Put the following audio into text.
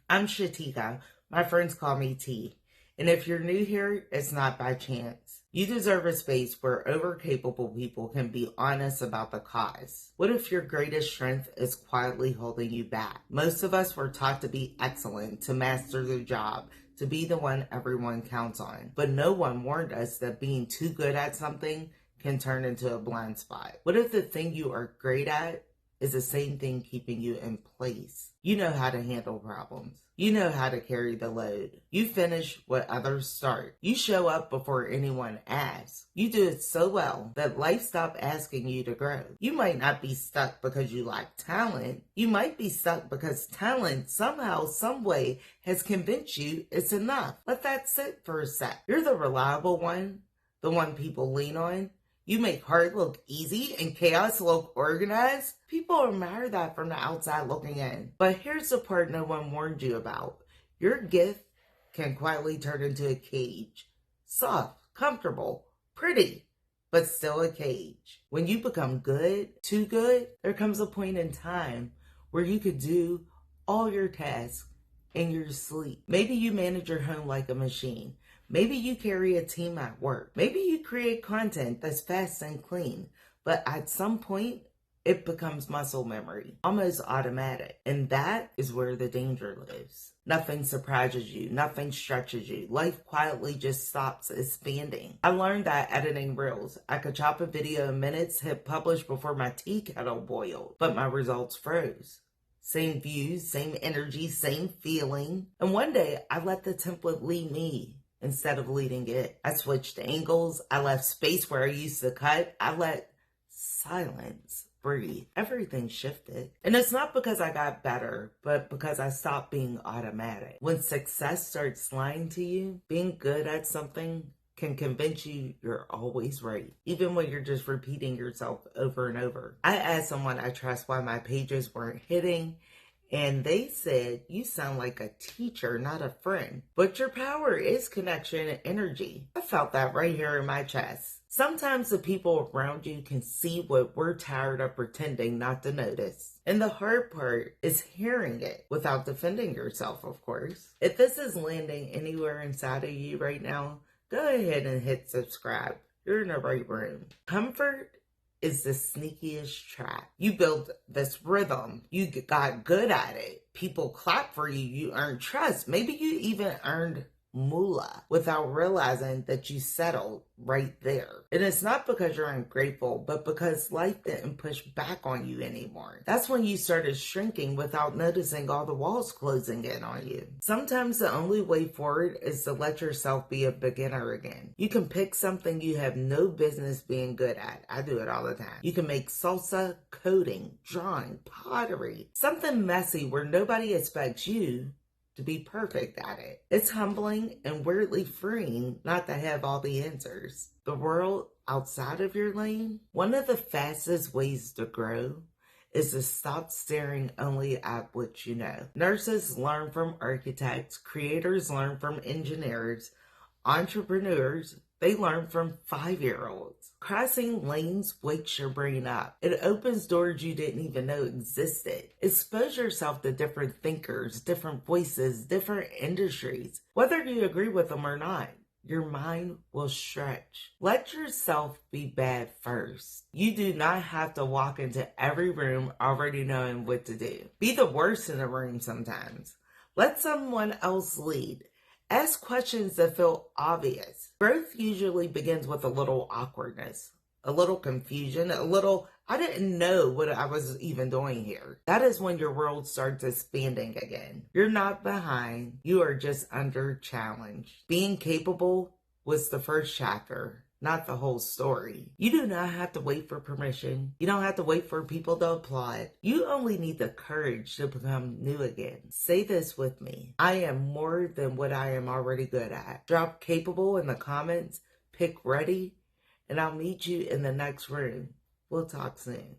I'm Shatica. My friends call me T. And if you're new here, it's not by chance. You deserve a space where overcapable people can be honest about the cause. What if your greatest strength is quietly holding you back? Most of us were taught to be excellent, to master the job, to be the one everyone counts on. But no one warned us that being too good at something can turn into a blind spot. What if the thing you are great at is the same thing keeping you in place? You know how to handle problems. You know how to carry the load. You finish what others start. You show up before anyone asks. You do it so well that life stopped asking you to grow. You might not be stuck because you lack talent. You might be stuck because talent somehow, some way has convinced you it's enough. Let that sit for a sec. You're the reliable one, the one people lean on. You make hard look easy and chaos look organized. People admire that from the outside looking in. But here's the part no one warned you about. Your gift can quietly turn into a cage. Soft, comfortable, pretty, but still a cage. When you become good, too good, there comes a point in time where you could do all your tasks in your sleep. Maybe you manage your home like a machine. Maybe you carry a team at work. Maybe you create content that's fast and clean. But at some point, it becomes muscle memory, almost automatic. And that is where the danger lives. Nothing surprises you. Nothing stretches you. Life quietly just stops expanding. I learned that editing reels. I could chop a video in minutes, hit publish before my tea kettle boiled, but my results froze. Same views, same energy, same feeling. And one day, I let the template lead me instead of leading it. I switched angles. I left space where I used to cut. I let silence breathe. Everything shifted. And it's not because I got better, but because I stopped being automatic. When success starts lying to you, being good at something can convince you you're always right, even when you're just repeating yourself over and over. I asked someone I trust why my pages weren't hitting, and they said, you sound like a teacher, not a friend. But your power is connection and energy. I felt that right here in my chest. Sometimes the people around you can see what we're tired of pretending not to notice. And the hard part is hearing it without defending yourself, of course. If this is landing anywhere inside of you right now, go ahead and hit subscribe. You're in the right room. Comfort is the sneakiest trap. You build this rhythm. You got good at it. People clap for you. You earn trust. Maybe you even earned moolah without realizing that you settled right there. And it's not because you're ungrateful, but because life didn't push back on you anymore. That's when you started shrinking without noticing all the walls closing in on you. Sometimes the only way forward is to let yourself be a beginner again. You can pick something you have no business being good at. I do it all the time. You can make salsa, coding, drawing, pottery, something messy where nobody expects you to be perfect at it. It's humbling and weirdly freeing not to have all the answers. The world outside of your lane, one of the fastest ways to grow is to stop staring only at what you know. Nurses learn from architects, creators learn from engineers, entrepreneurs, they learn from 5-year-olds. Crossing lanes wakes your brain up. It opens doors you didn't even know existed. Expose yourself to different thinkers, different voices, different industries. Whether you agree with them or not, your mind will stretch. Let yourself be bad first. You do not have to walk into every room already knowing what to do. Be the worst in the room sometimes. Let someone else lead. Ask questions that feel obvious. Growth usually begins with a little awkwardness, a little confusion, a little, I didn't know what I was even doing here. That is when your world starts expanding again. You're not behind. You are just under challenge. Being capable was the first chapter, not the whole story. You do not have to wait for permission. You don't have to wait for people to applaud. You only need the courage to become new again. Say this with me. I am more than what I am already good at. Drop capable in the comments, pick ready, and I'll meet you in the next room. We'll talk soon.